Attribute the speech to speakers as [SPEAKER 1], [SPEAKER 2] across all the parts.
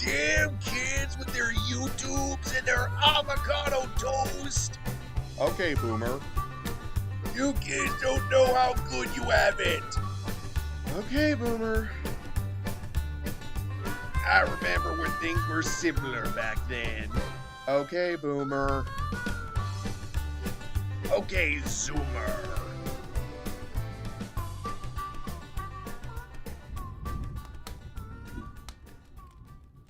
[SPEAKER 1] Damn kids with their YouTubes and their avocado toast.
[SPEAKER 2] Okay, Boomer.
[SPEAKER 1] You kids don't know how good you have it.
[SPEAKER 2] Okay, Boomer.
[SPEAKER 1] I remember when things were simpler back then.
[SPEAKER 2] Okay, Boomer.
[SPEAKER 1] Okay, Zoomer.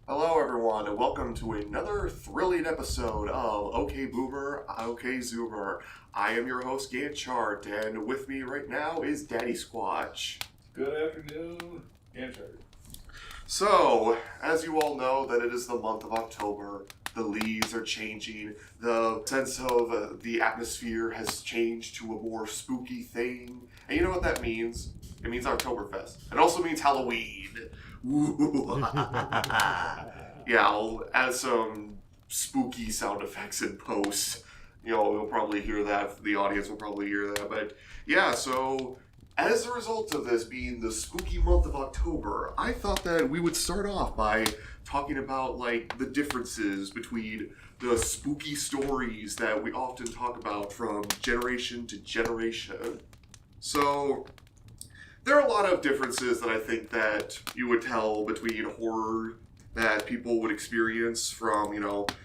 [SPEAKER 3] Hello everyone, and welcome to another thrilling episode of Okay Boomer, Okay Zoomer. I am your host, Ghantt Chart, and with me right now is Daddysquatch.
[SPEAKER 4] Good afternoon, Ghantt Chart.
[SPEAKER 3] So, as you all know, that it is the month of October. The leaves are changing. The sense of the atmosphere has changed to a more spooky thing. And you know what that means? It means Oktoberfest. It also means Halloween. Yeah, I'll add some spooky sound effects in post. You know, you'll probably hear that. The audience will probably hear that. But yeah, so as a result of this being the spooky month of October, I thought that we would start off by talking about like the differences between the spooky stories that we often talk about from generation to generation. So there are a lot of differences that I think that you would tell between horror that people would experience from,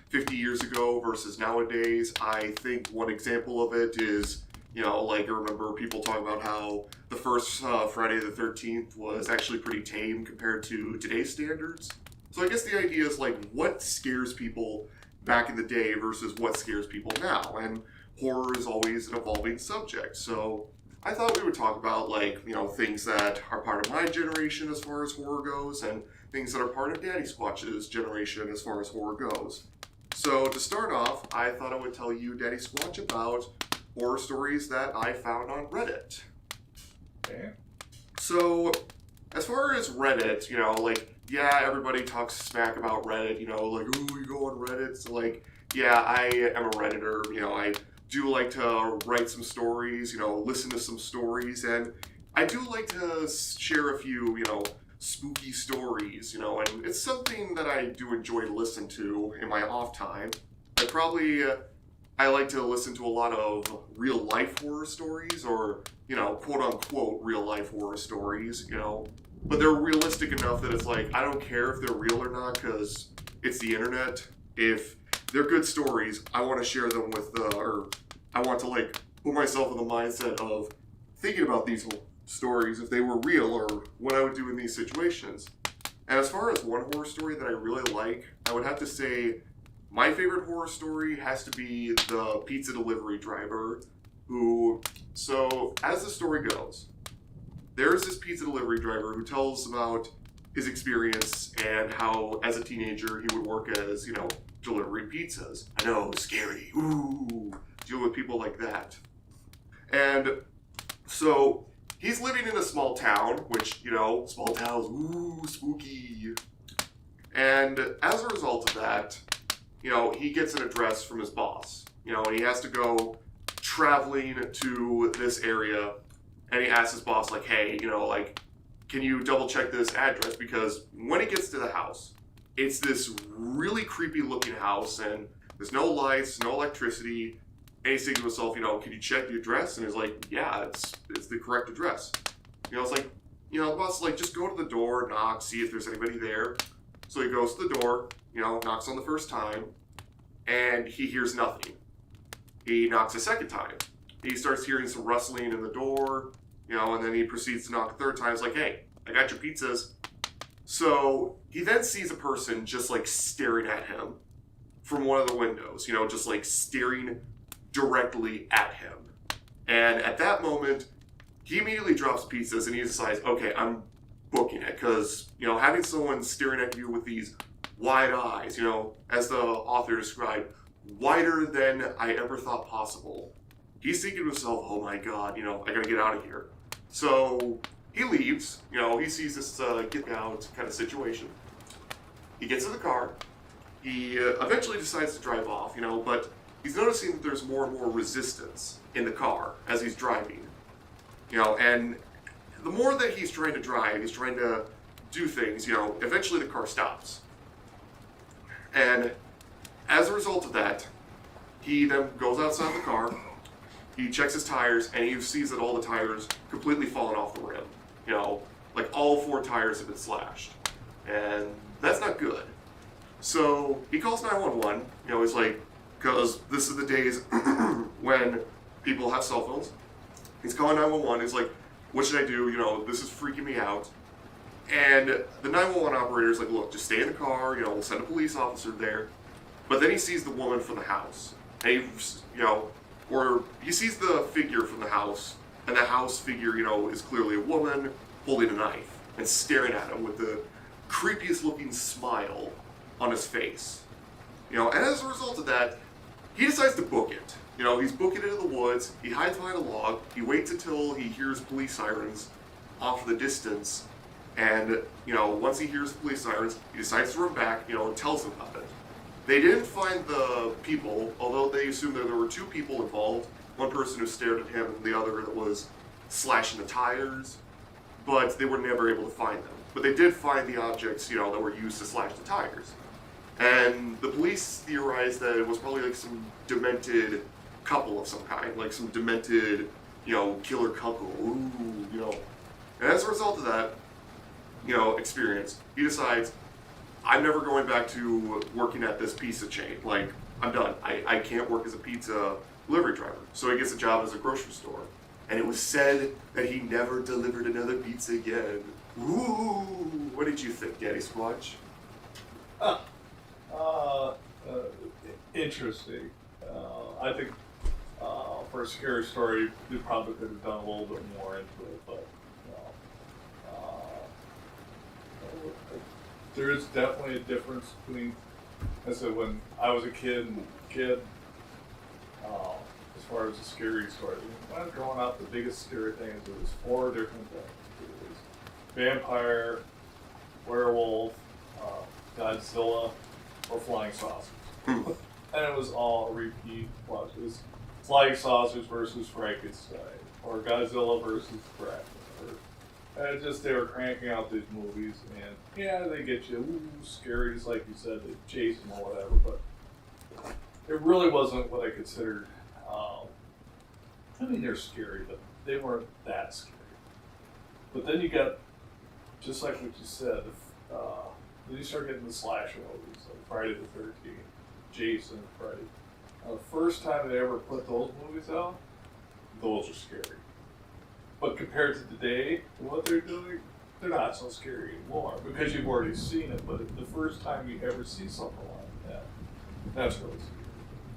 [SPEAKER 3] 50 years ago versus nowadays. I think one example of it is, I remember people talking about how the first Friday the 13th was actually pretty tame compared to today's standards. So I guess the idea is like what scares people back in the day versus what scares people now. And horror is always an evolving subject. So I thought we would talk about things that are part of my generation as far as horror goes and things that are part of Daddysquatch's generation as far as horror goes. So to start off, I thought I would tell you, Daddysquatch, about horror stories that I found on Reddit.
[SPEAKER 4] Okay.
[SPEAKER 3] So as far as Reddit, everybody talks smack about Reddit, ooh, you go on Reddit. So I am a Redditor, I do like to write some stories, listen to some stories, and I do like to share a few, spooky stories, and it's something that I do enjoy to listen to in my off time. I like to listen to a lot of real life horror stories, or, quote unquote real life horror stories, but they're realistic enough that it's like, I don't care if they're real or not, because it's the internet. If they're good stories, I want to share them with I want to put myself in the mindset of thinking about these stories if they were real or what I would do in these situations. And as far as one horror story that I really like, I would have to say my favorite horror story has to be the pizza delivery driver so as the story goes, there's this pizza delivery driver who tells about his experience and how as a teenager he would work as, delivering pizzas. I know, scary, ooh, deal with people like that. And so he's living in a small town, which, small towns, ooh, spooky. And as a result of that, he gets an address from his boss, and he has to go traveling to this area, and he asks his boss, hey, can you double check this address? Because when he gets to the house, it's this really creepy looking house, and there's no lights, no electricity. And he's thinking to himself, can you check the address? And he's like, yeah, it's the correct address. It's like, the boss is like, just go to the door, knock, see if there's anybody there. So he goes to the door, knocks on the first time, and he hears nothing. He knocks a second time. He starts hearing some rustling in the door, and then he proceeds to knock a third time. It's like, hey, I got your pizzas. So he then sees a person just staring at him from one of the windows, just staring directly at him. And at that moment, he immediately drops pizzas and he decides, okay, I'm booking it, because, having someone staring at you with these wide eyes, as the author described, wider than I ever thought possible. He's thinking to himself, oh my god, I gotta get out of here. So he leaves, he sees this get out kind of situation. He gets in the car. He eventually decides to drive off, but he's noticing that there's more and more resistance in the car as he's driving. And the more that he's trying to drive, he's trying to do things, eventually the car stops. And as a result of that, he then goes outside the car, he checks his tires, and he sees that all the tires completely fallen off the rim. You know, like all 4 tires have been slashed. And that's not good. So he calls 911, you know, he's like, because this is the days when people have cell phones. He's calling 911, he's like, what should I do? You know, this is freaking me out. And the 911 operator's like, look, just stay in the car, you know, we'll send a police officer there. But then he sees the woman from the house. And he, you know, or he sees the figure from the house, and the house figure, you know, is clearly a woman holding a knife and staring at him with the creepiest looking smile on his face. You know, and as a result of that, he decides to book it. You know, he's booking it in the woods, he hides behind a log, he waits until he hears police sirens off in the distance, and, you know, once he hears the police sirens, he decides to run back, you know, and tells them about it. They didn't find the people, although they assumed that there were 2 people involved. One person who stared at him and the other that was slashing the tires, but they were never able to find them. But they did find the objects, you know, that were used to slash the tires. And the police theorized that it was probably like some demented couple of some kind, like some demented, you know, killer couple, ooh, you know. And as a result of that, you know, experience, he decides, I'm never going back to working at this pizza chain. Like, I'm done. I can't work as a pizza delivery driver. So he gets a job as a grocery store. And it was said that he never delivered another pizza again. Ooh, what did you think, Daddysquatch?
[SPEAKER 4] Interesting. I think for a scary story, you probably could have done a little bit more into it, but there is definitely a difference between, I said, when I was a kid, as far as a scary story. When I was growing up, the biggest scary thing is there was 4 different things. It was vampire, werewolf, Godzilla, or flying saucers. And it was all a repeat watch. It was flying saucers versus Frankenstein, or Godzilla versus Dracula. And just they were cranking out these movies, and yeah, they get you scary, just like you said, they chase them or whatever. But it really wasn't what I considered. I mean, they're scary, but they weren't that scary. But then you got, just like what you said, then you start getting the slasher movies, like Friday the 13th, Jason, Freddy. The first time they ever put those movies out, those are scary. But compared to today, what they're doing, they're not so scary anymore because you've already seen it. But the first time you ever see something like that, that's really scary.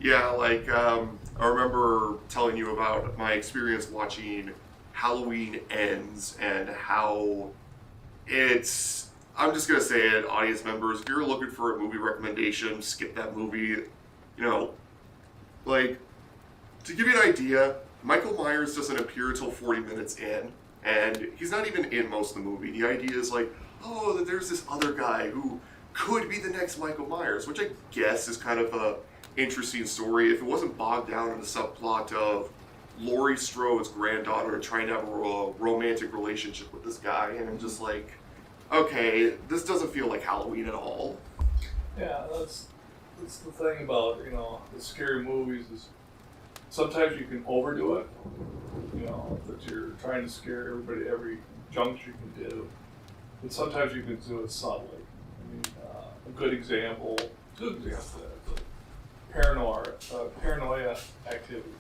[SPEAKER 3] Yeah, like, I remember telling you about my experience watching Halloween Ends and how it's, I'm just going to say it, audience members, if you're looking for a movie recommendation, skip that movie. You know, like, to give you an idea, Michael Myers doesn't appear until 40 minutes in, and he's not even in most of the movie. The idea is like, oh, that there's this other guy who could be the next Michael Myers, which I guess is kind of a interesting story if it wasn't bogged down in the subplot of Laurie Strode's granddaughter trying to have a romantic relationship with this guy, and I'm just like, okay, this doesn't feel like Halloween at all.
[SPEAKER 4] Yeah, that's the thing about, you know, the scary movies is sometimes you can overdo it, you know, that you're trying to scare everybody every juncture you can do, but sometimes you can do it subtly. I mean, a good example, paranoia activity,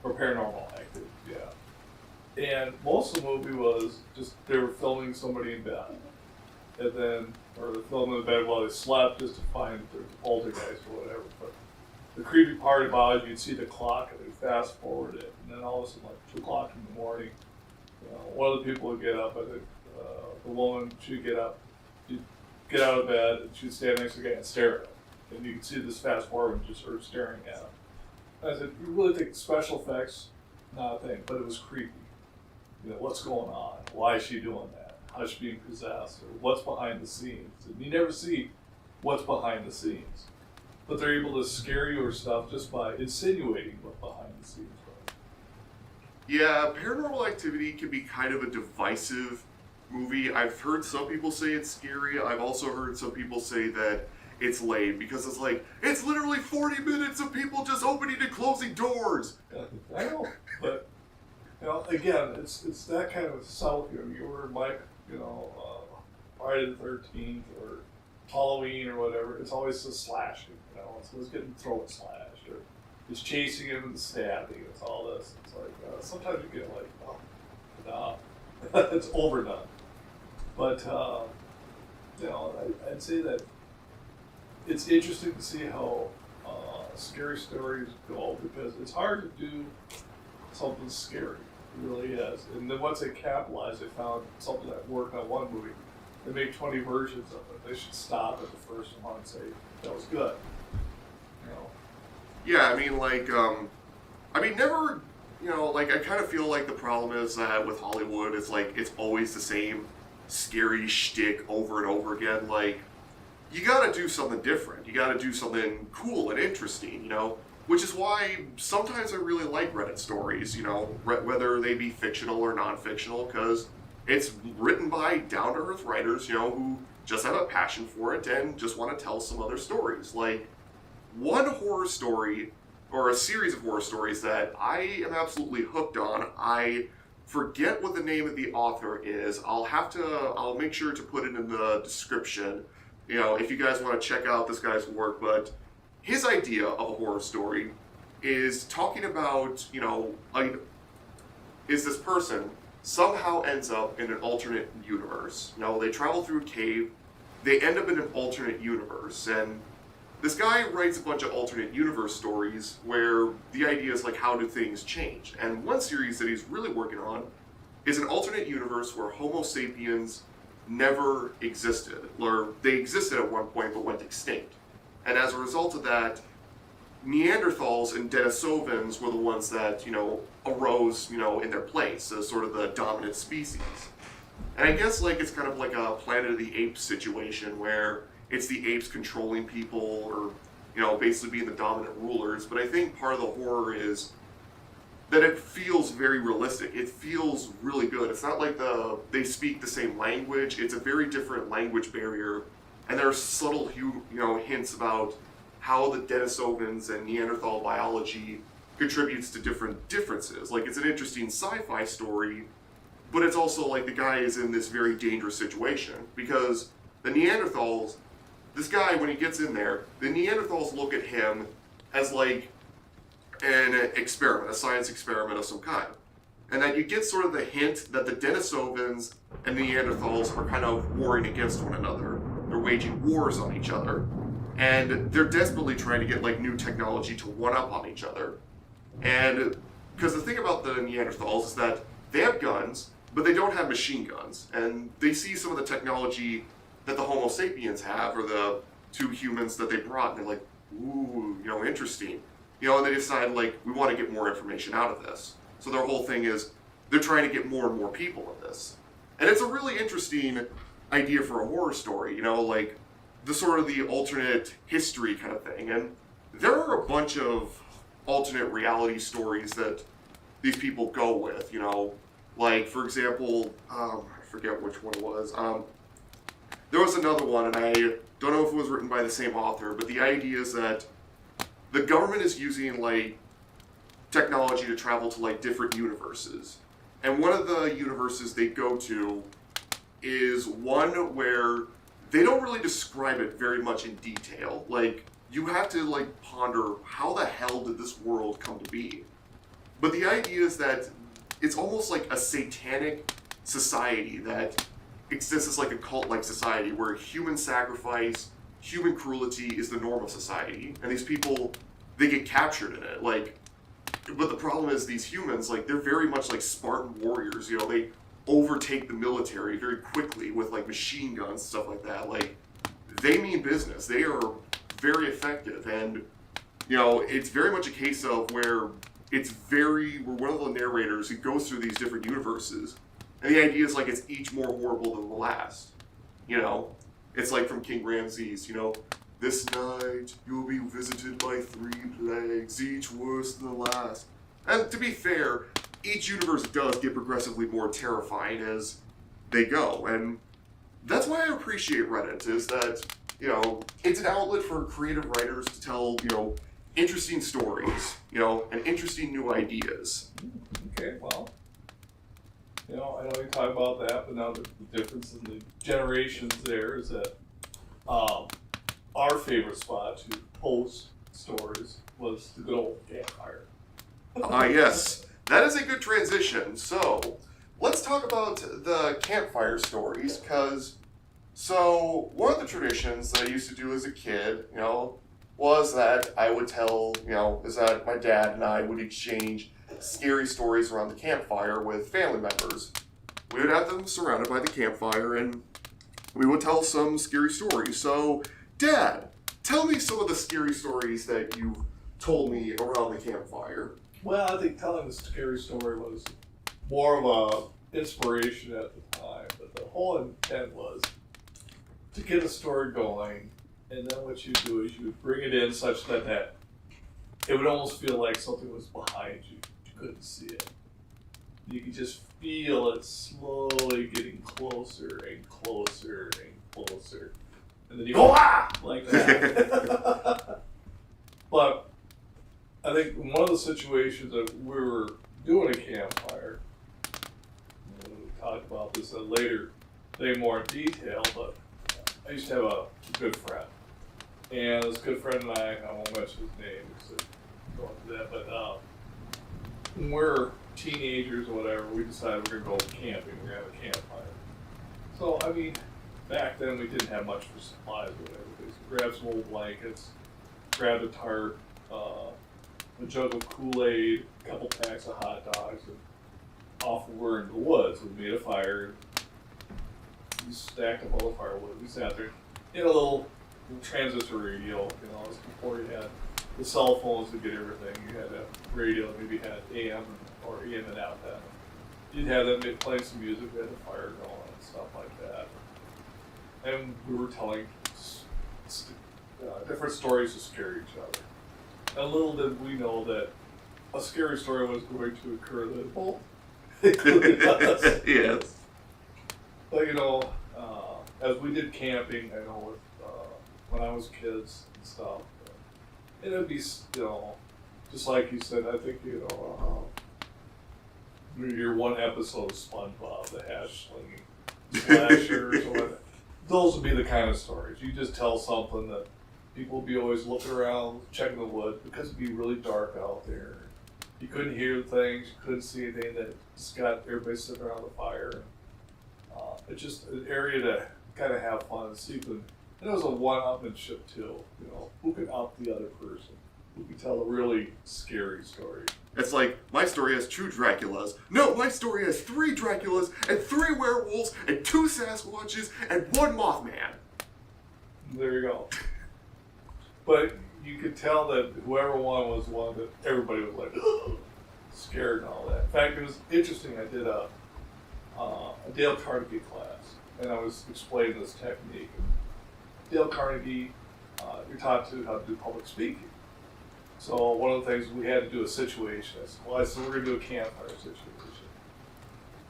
[SPEAKER 4] or paranormal activity, yeah. And most of the movie was just they were filming somebody in bed, and then, or they're filming in bed while they slept just to find their poltergeist or whatever. But the creepy part about it, you'd see the clock and they'd fast forward it, and then all of a sudden, like 2 o'clock in the morning, you know, one of the people would get up, I think the woman, she'd get up, she'd get out of bed, and she'd stand next to the guy and stare at him. And you could see this fast forward and just her staring at him. And I said, you really think special effects, not a thing, but it was creepy. You know, what's going on? Why is she doing that? How's she being possessed? Or what's behind the scenes? And you never see what's behind the scenes. But they're able to scare you or stuff just by insinuating what behind the scenes was.
[SPEAKER 3] Yeah, Paranormal Activity can be kind of a divisive movie. I've heard some people say it's scary. I've also heard some people say that it's lame because it's like, it's literally 40 minutes of people just opening and closing doors.
[SPEAKER 4] I know, but again, it's that kind of South. You were Mike, Friday the 13th or Halloween or whatever. It's always the slashing. It's always getting throat slashed or it's chasing him and stabbing. It's all this. It's like sometimes you get like, oh, nah, it's overdone. But I'd say that it's interesting to see how scary stories go because it's hard to do something scary. It really is. And then once they capitalize, they found something that worked on one movie. They made 20 versions of it. They should stop at the first one and say that was good.
[SPEAKER 3] Yeah, I mean, never, I kind of feel like the problem is that with Hollywood, it's like it's always the same scary shtick over and over again. Like, you gotta do something different. You gotta do something cool and interesting, Which is why sometimes I really like Reddit stories, whether they be fictional or non-fictional, because it's written by down-to-earth writers, who just have a passion for it and just want to tell some other stories. Like, one horror story, or a series of horror stories that I am absolutely hooked on, I forget what the name of the author is. I'll make sure to put it in the description, if you guys want to check out this guy's work, but his idea of a horror story is talking about, is this person somehow ends up in an alternate universe. They travel through a cave, they end up in an alternate universe, and this guy writes a bunch of alternate universe stories where the idea is like, how do things change? And one series that he's really working on is an alternate universe where Homo sapiens never existed, or they existed at one point but went extinct. And as a result of that, Neanderthals and Denisovans were the ones that, arose, in their place as sort of the dominant species. And I guess it's kind of like a Planet of the Apes situation where it's the apes controlling people or, basically being the dominant rulers. But I think part of the horror is that it feels very realistic. It feels really good. It's not like they speak the same language. It's a very different language barrier. And there are subtle, hints about how the Denisovans and Neanderthal biology contributes to different differences. Like, it's an interesting sci-fi story, but it's also like the guy is in this very dangerous situation because the Neanderthals, this guy, when he gets in there, the Neanderthals look at him as like an experiment, a science experiment of some kind. And that you get sort of the hint that the Denisovans and the Neanderthals are kind of warring against one another. They're waging wars on each other. And they're desperately trying to get new technology to one-up on each other. And because the thing about the Neanderthals is that they have guns, but they don't have machine guns. And they see some of the technology that the Homo sapiens have, or the two humans that they brought, and they're like, ooh, interesting. And they decide, we want to get more information out of this. So their whole thing is, they're trying to get more and more people in this. And it's a really interesting idea for a horror story, the sort of the alternate history kind of thing. And there are a bunch of alternate reality stories that these people go with, for example, I forget which one it was. There was another one, and I don't know if it was written by the same author, but the idea is that the government is using, technology to travel to, different universes. And one of the universes they go to is one where they don't really describe it very much in detail. You have to, ponder, how the hell did this world come to be? But the idea is that it's almost like a satanic society that exists as a cult-like society where human sacrifice, human cruelty is the norm of society. And these people, they get captured in it. But the problem is these humans, they're very much like Spartan warriors. They overtake the military very quickly with machine guns and stuff like that. They mean business. They are very effective. And, it's very much a case of where we're one of the narrators who goes through these different universes. And the idea is it's each more horrible than the last. It's from King Ramses, this night you'll be visited by 3 plagues, each worse than the last. And to be fair, each universe does get progressively more terrifying as they go. And that's why I appreciate Reddit, is that it's an outlet for creative writers to tell, interesting stories, and interesting new ideas.
[SPEAKER 4] Okay, well, I know you talk about that, but now the difference in the generations there is that our favorite spot to post stories was the good old campfire.
[SPEAKER 3] Yes, that is a good transition. So, let's talk about the campfire stories, because, one of the traditions that I used to do as a kid, was that I would tell, is that my dad and I would exchange scary stories around the campfire with family members. We would have them surrounded by the campfire, and we would tell some scary stories. So, Dad, tell me some of the scary stories that you told me around the campfire.
[SPEAKER 4] Well, I think telling the scary story was more of a inspiration at the time, but the whole intent was to get a story going, and then what you do is you would bring it in such that it would almost feel like something was behind you. You couldn't see it. You could just feel it slowly getting closer and closer and closer. And then you go, ah! Like that. But I think one of the situations that we were doing a campfire, we'll talk about this later, day more in detail, but I used to have a good friend. And this good friend and I won't mention his name, so go into that, but when we're teenagers or whatever, we decided we're going to go camping, we're going to have a campfire. So, I mean, back then we didn't have much for supplies or whatever. We just grabbed some old blankets, grabbed a tarp, a jug of Kool-Aid, a couple packs of hot dogs, and off we were in the woods. We made a fire, and we stacked up all the firewood. We sat there in a little transistor radio, this was before you had the cell phones to get everything. You had a radio that maybe had AM or AM and out then. You'd have them playing some music, we had the fire going and stuff like that. And we were telling different stories to scare each other. And little did we know that a scary story was going to occur that both included us.
[SPEAKER 3] Yes.
[SPEAKER 4] But as we did camping, I know with when I was kids and stuff, it'd be just like you said. I think your one episode of SpongeBob, the hash slinging slashers, or whatever. Those would be the kind of stories you just tell something that people would be always looking around, checking the wood, because it'd be really dark out there. You couldn't hear things, you couldn't see anything. That just got everybody sitting around the fire. It's just an area to kind of have fun and see. And it was a one-upmanship too. Who could up the other person? Who could tell a really scary story?
[SPEAKER 3] It's like, my story has 2 Draculas. No, my story has 3 Draculas, and 3 werewolves, and 2 Sasquatches, and 1 Mothman.
[SPEAKER 4] There you go. But you could tell that whoever won was one that everybody was like, scared and all that. In fact, it was interesting. I did a Dale Carnegie class, and I was explaining this technique. Dale Carnegie, you're taught how to do public speaking. So one of the things we had to do a situation. I said, we're going to do a campfire situation.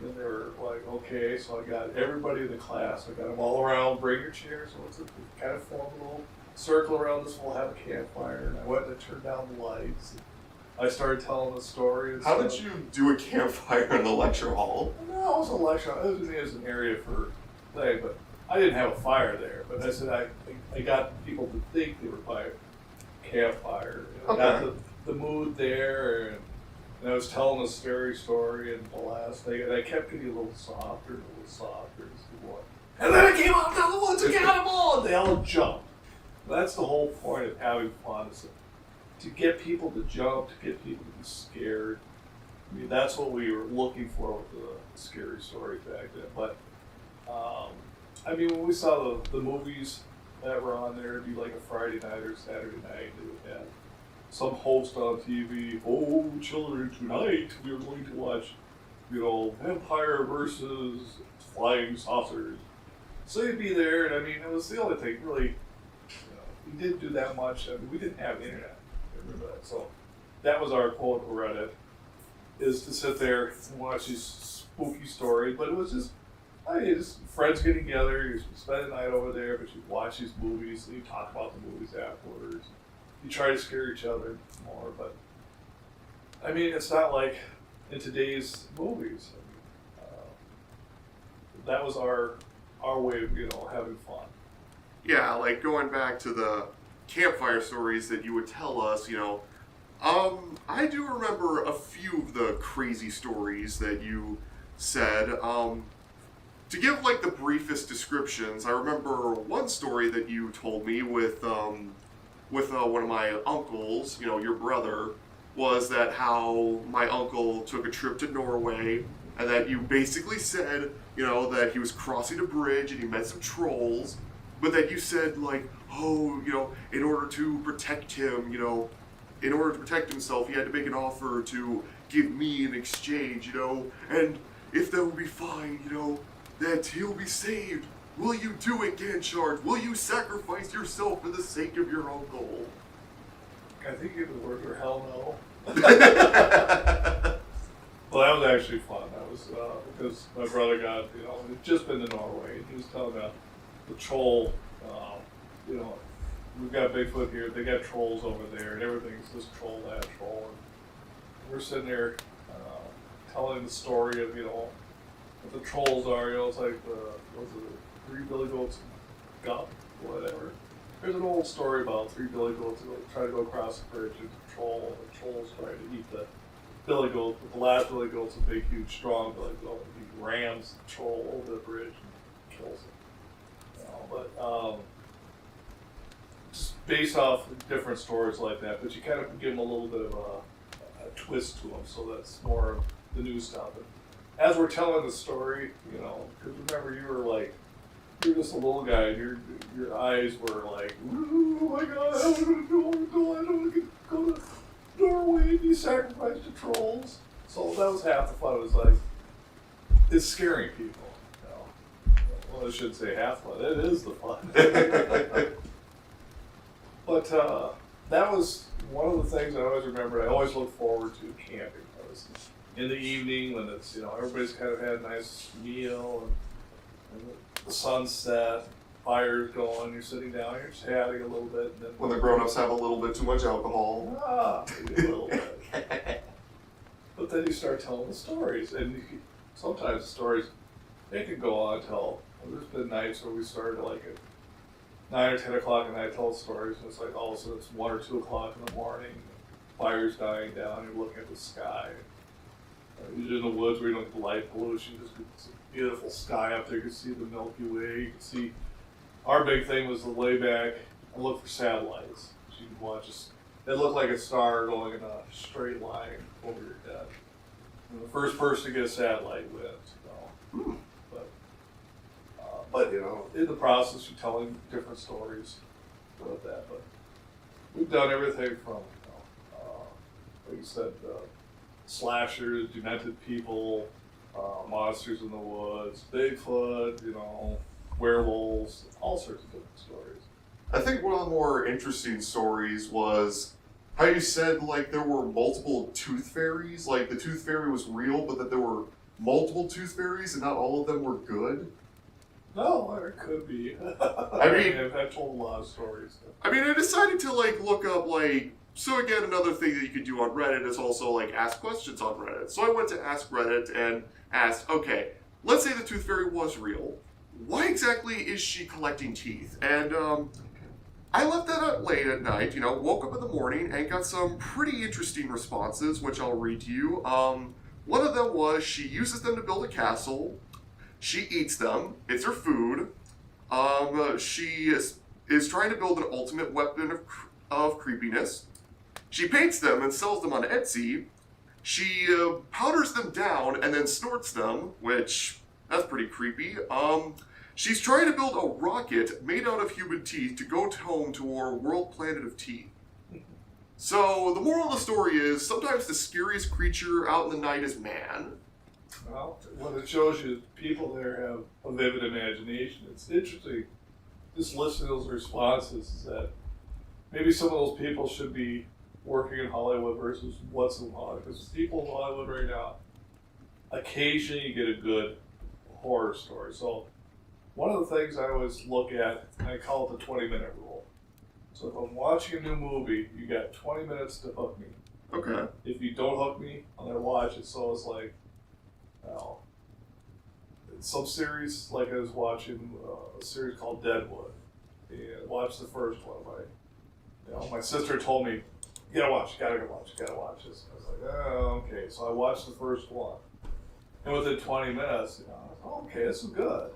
[SPEAKER 4] And they were like, okay. So I got everybody in the class. I got them all around. Bring your chairs. So it's kind of form a little circle around this. We'll have a campfire. And I went and turned down the lights. And I started telling the story.
[SPEAKER 3] How did you do a campfire in the lecture hall?
[SPEAKER 4] No, it was a lecture hall. It was an area for play, but I didn't have a fire there. But I said I got people to think they were by a campfire. I got the mood there, and I was telling a scary story, and the last thing, and I kept getting a little softer. As the boy. And then I came out down the woods and got them all, and they all jumped. That's the whole point of having fun, is to get people to jump, to get people to be scared. I mean, that's what we were looking for with the scary stories back then. But, I mean, when we saw the movies that were on there, it'd be like a Friday night or Saturday night. They would have some host on TV. Oh, children, tonight we are going to watch, vampire versus flying saucers. So you'd be there, and I mean, it was the only thing really. We didn't do that much. I mean, we didn't have the internet. Remember that. So that was our quote on Reddit, is to sit there and watch these spooky stories. But it was just just friends getting together, you spend the night over there, but you watch these movies, and you talk about the movies afterwards. You try to scare each other more, but I mean, it's not like in today's movies. I mean, that was our way of, having fun.
[SPEAKER 3] Yeah, like going back to the campfire stories that you would tell us, I do remember a few of the crazy stories that you said. To give like the briefest descriptions, I remember one story that you told me with one of my uncles, your brother, was that how my uncle took a trip to Norway, and that you basically said, that he was crossing a bridge and he met some trolls, but that you said like, oh, in order to protect him, in order to protect himself, he had to make an offer to give me in exchange, and if that would be fine, that he'll be saved. Will you do it, Ghantt Chart? Will you sacrifice yourself for the sake of your uncle?
[SPEAKER 4] I think the word or hell no. Well, that was actually fun. That was because my brother got, he'd just been to Norway, and he was telling the troll, we've got Bigfoot here, they got trolls over there, and everything's this troll, that troll. And we're sitting there telling the story of, what the trolls are, it's like those are the 3 billy goats and Gump, whatever. There's an old story about 3 billy goats that try to go across the bridge and the trolls try to eat the billy goat, but the last billy goat's a big, huge, strong billy goat, and he rams the troll over the bridge and kills it. Just based off different stories like that, but you kind of give them a little bit of a twist to them, so that's more of the new stuff. And as we're telling the story, because remember you're just a little guy, and your eyes were like, oh my god, I don't want to go to Norway and be sacrificed to trolls. So that was half the fun. It was like, it's scaring people. Well, I shouldn't say half fun. It is the fun. But that was one of the things I always remember. I always look forward to camping. I was in the evening when it's, everybody's kind of had a nice meal and the sun's set, fire's going, you're sitting down, you're chatting a little bit. And then
[SPEAKER 3] When the grown-ups have a little bit too much alcohol.
[SPEAKER 4] Maybe a little bit. But then you start telling the stories, and sometimes the stories, they can go on till, there's been nights where we started like at 9 or 10 o'clock at night, tell stories, and it's like all of a sudden it's 1 or 2 o'clock in the morning, fire's dying down, you're looking at the sky. You're in the woods where you don't get the light pollution, just it's a beautiful sky up there, you can see the Milky Way, you can see, our big thing was to lay back and look for satellites. So you can watch it looked like a star going in a straight line over your head. And the first person to get a satellite wins. But in the process, you're telling different stories about that. But we've done everything from, like you said, slashers, demented people, monsters in the woods, Bigfoot, werewolves, all sorts of different stories.
[SPEAKER 3] I think one of the more interesting stories was how you said like there were multiple tooth fairies, like the tooth fairy was real, but that there were multiple tooth fairies and not all of them were good.
[SPEAKER 4] No, there could be. I've told a lot of stories.
[SPEAKER 3] I decided to look up so again, another thing that you could do on Reddit is also ask questions on Reddit. So I went to Ask Reddit and asked, okay, let's say the tooth fairy was real. Why exactly is she collecting teeth? And I left that up late at night, woke up in the morning and got some pretty interesting responses, which I'll read to you. One of them was she uses them to build a castle. She eats them. It's her food. She is trying to build an ultimate weapon of creepiness. She paints them and sells them on Etsy. She powders them down and then snorts them, which, that's pretty creepy. She's trying to build a rocket made out of human teeth to go home to our world planet of teeth. So, the moral of the story is, sometimes the scariest creature out in the night is man.
[SPEAKER 4] Well, what it shows you is people there have a vivid imagination. It's interesting, just listening to those responses, is that maybe some of those people should be working in Hollywood versus what's in Hollywood. Because people in Hollywood right now, occasionally you get a good horror story. So one of the things I always look at, I call it the 20-minute rule. So if I'm watching a new movie, you got 20 minutes to hook me.
[SPEAKER 3] Okay.
[SPEAKER 4] If you don't hook me, I'm gonna watch it. So it's like, well, some series, like I was watching a series called Deadwood, and watched the first one. My sister told me, you gotta watch this. I was like, oh, okay. So I watched the first one, and within 20 minutes, I was like, oh, okay, this is good.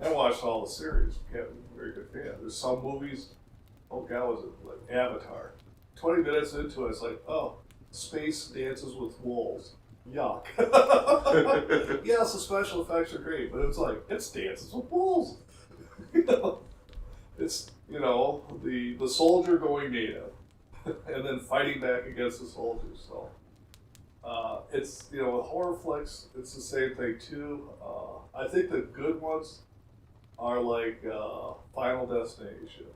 [SPEAKER 4] I watched all the series. I'm a very good fan. There's some movies. Oh God, was it like Avatar? 20 minutes into it, it's like, oh, space dances with wolves. Yuck. Yes, the special effects are great, but it's like, it's dances with wolves. It's, the soldier going native and then fighting back against the soldiers. So it's, with horror flicks, it's the same thing too. I think the good ones are like Final Destination,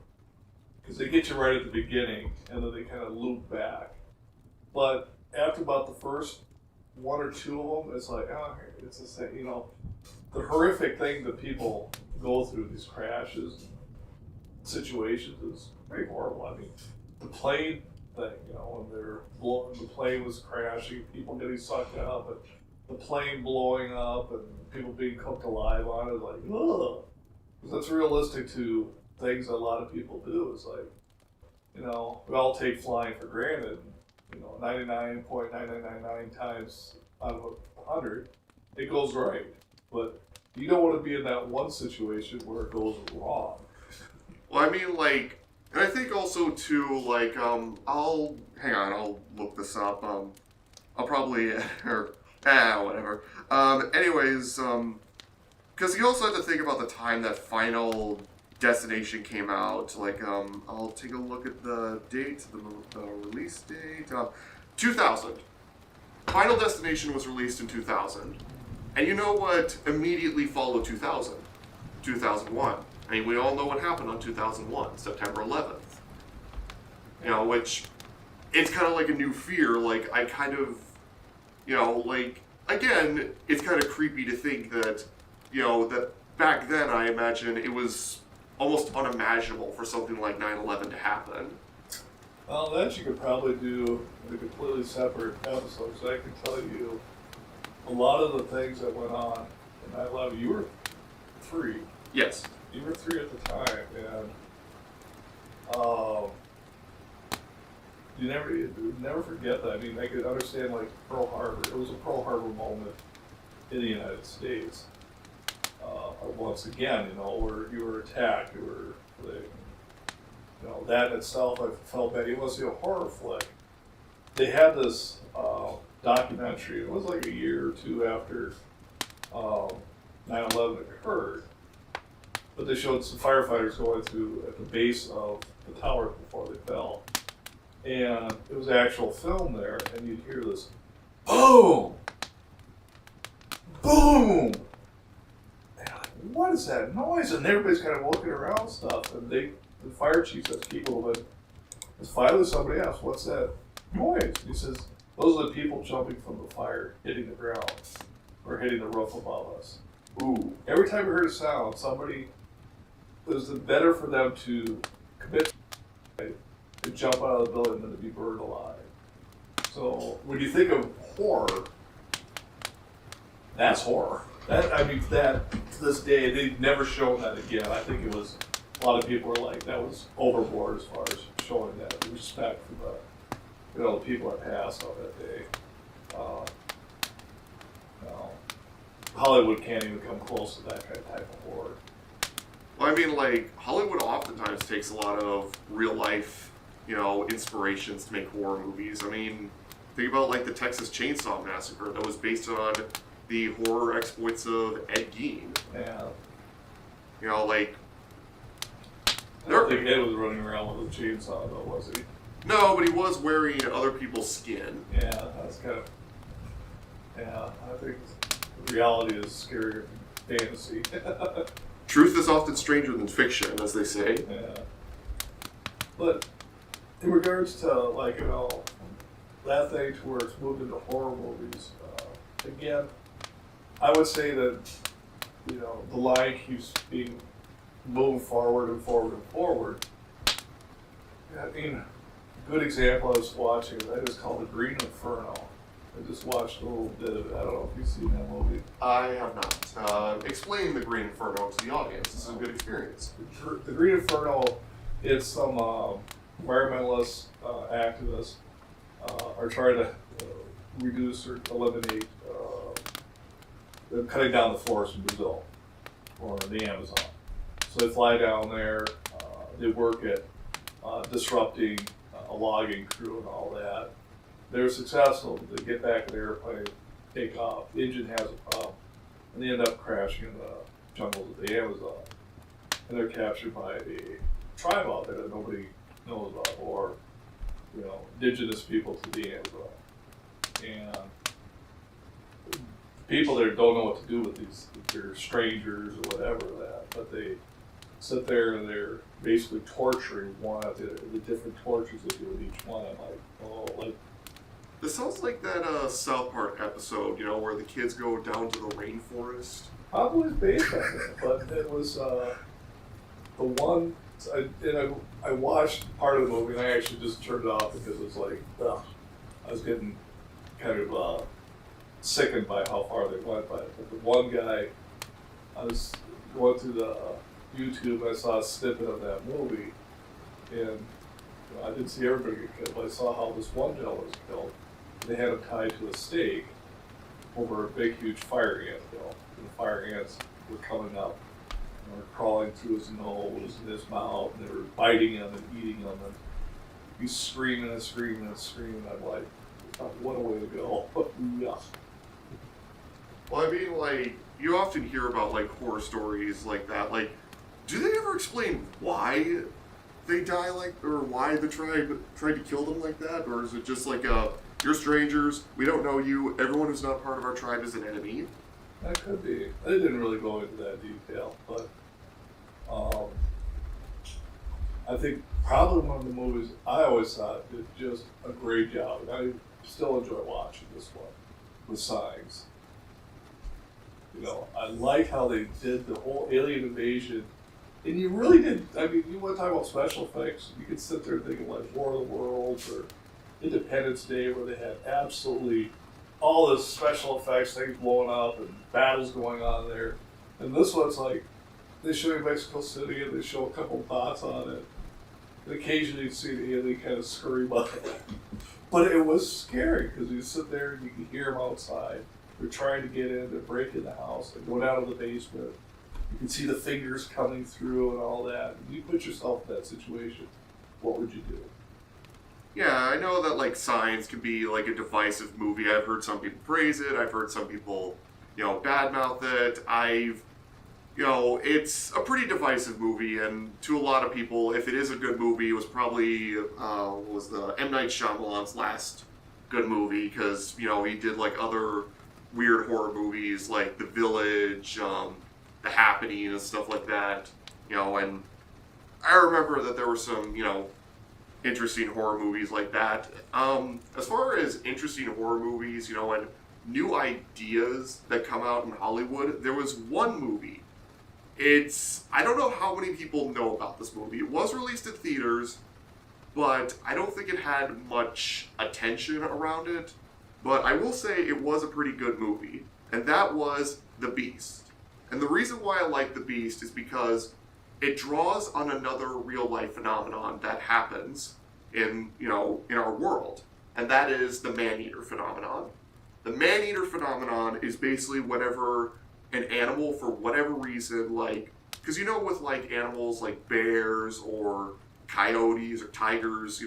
[SPEAKER 4] because they get you right at the beginning and then they kind of loop back. But after about the first one or two of them, it's like, oh, it's the same. The horrific thing that people go through, these crashes, situations, is very horrible. I mean, the plane thing, when the plane was crashing, people getting sucked up, and the plane blowing up, and people being cooked alive on it, like, ugh. Because that's realistic to things that a lot of people do. It's like, we all take flying for granted. 99.9999 times out of 100, it goes right. But you don't want to be in that one situation where it goes wrong.
[SPEAKER 3] Well, I mean, like, and I think also too, like, I'll look this up. I'll probably, or, whatever. Anyways, because you also have to think about the time that Final Destination came out. Like, I'll take a look at the date, the release date. 2000. Final Destination was released in 2000. And you know what immediately followed 2000? 2001. I mean, we all know what happened on 2001, September 11th. Which, it's kind of like a new fear. Like, I kind of, like, again, it's kind of creepy to think that, that back then, I imagine, it was almost unimaginable for something like 9/11 to happen.
[SPEAKER 4] Well, that you could probably do in a completely separate episode, so I can tell you a lot of the things that went on in 9/11. You were 3.
[SPEAKER 3] Yes.
[SPEAKER 4] You were 3 at the time, and you never forget that. I mean, I could understand, like, Pearl Harbor. It was a Pearl Harbor moment in the United States. Once again, where you were attacked, that in itself, I felt bad. It was a horror flick. They had this documentary. It was like a year or two after 9/11 occurred, but they showed some firefighters going through at the base of the tower before they fell, and it was actual film there, and you'd hear this boom, boom. What is that noise? And everybody's kind of looking around and stuff, and the fire chief says, keep moving. It's finally somebody else. What's that noise? He says, those are the people jumping from the fire, hitting the ground, or hitting the roof above us. Ooh. Every time we heard a sound, it was better for them to commit to jump out of the building than to be burned alive. So when you think of horror, that's horror. That to this day, they've never shown that again. I think it was, a lot of people were like, that was overboard as far as showing that respect for the people that passed on that day. Hollywood can't even come close to that kind of type of horror.
[SPEAKER 3] Well, I mean, like, Hollywood oftentimes takes a lot of real life, inspirations to make horror movies. I mean, think about, like, the Texas Chainsaw Massacre that was based on the horror exploits of Ed Gein.
[SPEAKER 4] Yeah.
[SPEAKER 3] Like...
[SPEAKER 4] I don't think Ed was running around with a chainsaw, though, was he?
[SPEAKER 3] No, but he was wearing other people's skin.
[SPEAKER 4] Yeah, that's kind of... Yeah, I think reality is scarier than fantasy.
[SPEAKER 3] Truth is often stranger than fiction, as they say.
[SPEAKER 4] Yeah. But in regards to, like, that thing to where it's moved into horror movies, again, I would say that the line keeps being moved forward and forward and forward. I mean, a good example I was watching, that is called The Green Inferno. I just watched a little bit of it. I don't know if you've seen that movie.
[SPEAKER 3] I have not. Explain the Green Inferno to the audience. This is a good experience.
[SPEAKER 4] The Green Inferno, it's some environmentalist activists are trying to reduce or eliminate cutting down the forest in Brazil or the Amazon. So they fly down there, they work at disrupting a logging crew and all that. They're successful. They get back in the airplane, take off. The engine has a problem, and they end up crashing in the jungles of the Amazon. And they're captured by a tribe out there that nobody knows about, or indigenous people to the Amazon. And people there don't know what to do with these. They're strangers or whatever but they sit there and they're basically torturing one of the different tortures they do with each one. I'm like,
[SPEAKER 3] This sounds like that South Park episode, where the kids go down to the rainforest.
[SPEAKER 4] probably based on it, but it was the one. I watched part of the movie and I actually just turned it off because it was like, I was getting kind of sickened by how far they went by it. But the one guy, I was going through the YouTube and I saw a snippet of that movie, and I didn't see everybody get killed, but I saw how this one gentleman was killed. They had him tied to a stake over a big, huge fire ant hill. And the fire ants were coming up and were crawling through his nose and his mouth, and they were biting him and eating him. And he's screaming and screaming and screaming. I'm like, what a way to go. Yeah.
[SPEAKER 3] Well, I mean, you often hear about, horror stories like that. Do they ever explain why they die or why the tribe tried to kill them like that? Or is it just you're strangers, we don't know you, everyone who's not part of our tribe is an enemy?
[SPEAKER 4] That could be. I didn't really go into that detail, but I think probably one of the movies I always thought did just a great job, and I still enjoy watching this one, with Signs. I like how they did the whole alien invasion, and you really did. I mean, you want to talk about special effects, you could sit there and think of War of the Worlds or Independence Day, where they had absolutely all the special effects, things blowing up and battles going on there. And this one's they show you Mexico City and they show a couple dots on it. And occasionally you see the alien kind of scurry by. But it was scary because you sit there and you can hear them outside. They're trying to get in, they're breaking the house, they're going out of the basement. You can see the fingers coming through and all that. And you put yourself in that situation, what would you do?
[SPEAKER 3] Yeah, I know that Signs can be a divisive movie. I've heard some people praise it. I've heard some people, badmouth it. It's a pretty divisive movie, and to a lot of people, if it is a good movie, it was probably was the M. Night Shyamalan's last good movie, because he did other weird horror movies like The Village, The Happening, and stuff like that. And I remember that there were some interesting horror movies like that. As far as interesting horror movies, and new ideas that come out in Hollywood, there was one movie. I don't know how many people know about this movie. It was released in theaters, but I don't think it had much attention around it. But I will say it was a pretty good movie, and that was The Beast. And the reason why I like The Beast is because it draws on another real-life phenomenon that happens in our world, and that is the man-eater phenomenon. The man-eater phenomenon is basically whenever an animal, for whatever reason, because with animals like bears or coyotes or tigers,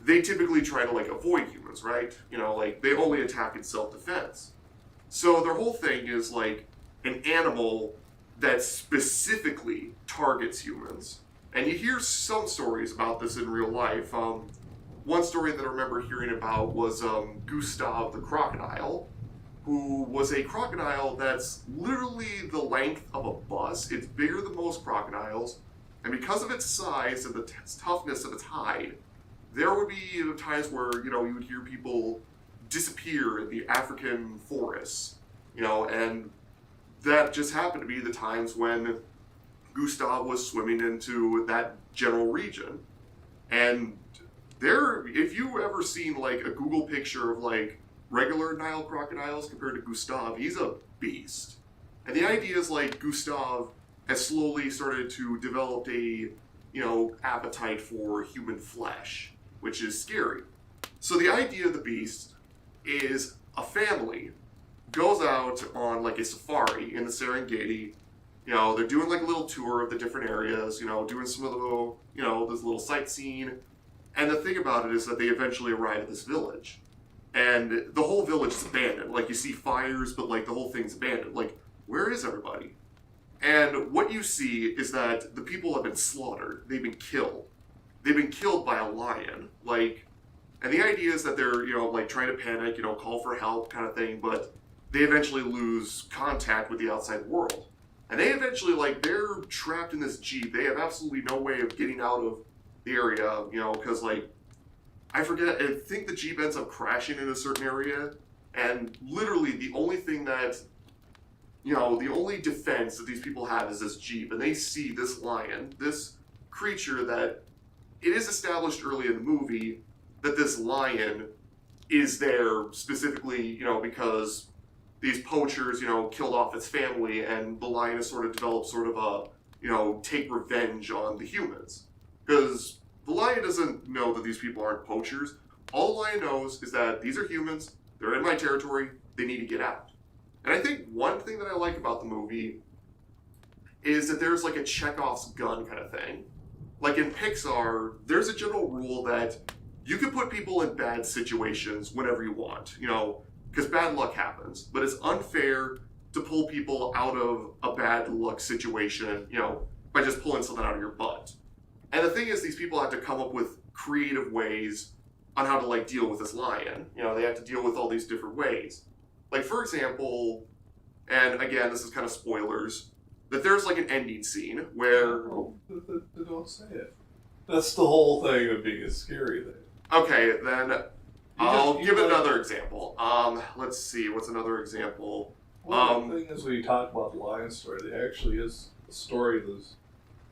[SPEAKER 3] they typically try to avoid humans, right? They only attack in self-defense. So their whole thing is an animal that specifically targets humans. And you hear some stories about this in real life. One story that I remember hearing about was Gustav the crocodile, who was a crocodile that's literally the length of a bus. It's bigger than most crocodiles, and because of its size and the toughness of its hide, there would be times where, you would hear people disappear in the African forests, and that just happened to be the times when Gustav was swimming into that general region. And there, if you ever seen like a Google picture of like regular Nile crocodiles compared to Gustav, he's a beast. And the idea is like Gustav has slowly started to develop a, appetite for human flesh, which is scary. So the idea of the beast is a family goes out on like a safari in the Serengeti. They're doing like a little tour of the different areas, doing some of the little, this little sightseeing. And the thing about it is that they eventually arrive at this village. And the whole village is abandoned. Like, you see fires, but like the whole thing's abandoned. Like, where is everybody? And what you see is that the people have been slaughtered. They've been killed. They've been killed by a lion. And the idea is that they're, trying to panic, call for help kind of thing, but they eventually lose contact with the outside world. And they eventually, they're trapped in this Jeep. They have absolutely no way of getting out of the area, because, I think the Jeep ends up crashing in a certain area, and literally the only thing that, the only defense that these people have is this Jeep, and they see this lion, this creature that it is established early in the movie that this lion is there specifically, because these poachers, killed off its family, and the lion has sort of developed sort of a, take revenge on the humans. Because the lion doesn't know that these people aren't poachers. All the lion knows is that these are humans, they're in my territory, they need to get out. And I think one thing that I like about the movie is that there's like a Chekhov's gun kind of thing. Like in Pixar, there's a general rule that you can put people in bad situations whenever you want, because bad luck happens. But it's unfair to pull people out of a bad luck situation, by just pulling something out of your butt. And the thing is, these people have to come up with creative ways on how to deal with this lion. They have to deal with all these different ways. Like, for example, and again, this is kind of spoilers, that there's an ending scene where...
[SPEAKER 4] Don't say it. That's the whole thing of being a scary thing.
[SPEAKER 3] Okay, then I'll give another example. Let's see, what's another example?
[SPEAKER 4] Well, the thing is, when you talk about the lion story, there actually is a story.